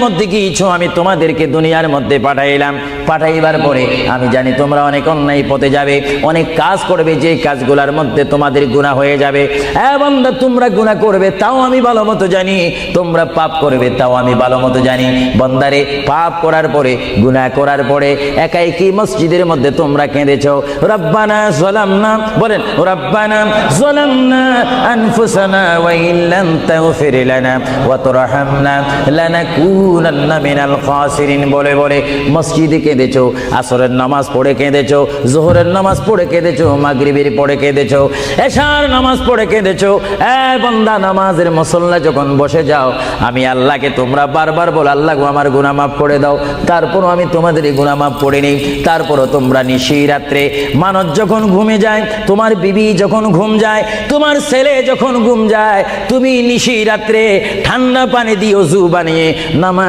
মধ্যে কিছু আমি তোমাদেরকে দুনিয়ার মধ্যে পাঠাইলাম, পাঠাইবার পরে আমি জানি তোমরা অনেক অন্যায় পথে যাবে, অনেক কাজ করবে, যে কাজগুলোর মধ্যে তোমাদের গুনাহ হয়ে যাবে। হ্যাঁ বান্দা, তোমরা গুনাহ করবে তাও আমি ভালো মতো জানি, তোমরা পাপ করবে তাও আমি ভালো মতো জানি। বান্দারে, পাপ করার পরে, গুনাহ করার পরে একাই কি মসজিদের মধ্যে তোমরা কেঁদেছো, রব্বানা যালামনা, বলেন রব্বানা যালামনা আনফুসানা ওয়া ইল্লাম তাগফির লানা ওয়া তুরহামনা লানাকুনান্না মিনাল খাসিরিন বলে বলে মসজিদে কেঁদেছো, আসরের নামাজ পড়ে কেঁদেছো, যোহরের নামাজ পড়ে কেঁদেছো, মাগরিবের পড়ে কেঁদেছো, এশার নামাজ পড়ে কেঁদেছো। এ বান্দা, নামাজের মুসল্লা যখন বসে যাও, আমি আল্লাহকে তোমরা বারবার বল, আল্লাহ গো আমার গুনাহ মাফ করে দাও। তারপরও আমি তোমাদের এই গুনাহ মাফ করে নেই। তারপরও তোমরা নিশি রাত্রে, মানুষ যখন ঘুমে যায়, তোমার বিবি যখন ঘুম যায়, তোমার ছেলে যখন ঘুম যায়, তুমি নিশি রাত্রে ঠান্ডা পানি দিয়ে ওযু বানিয়ে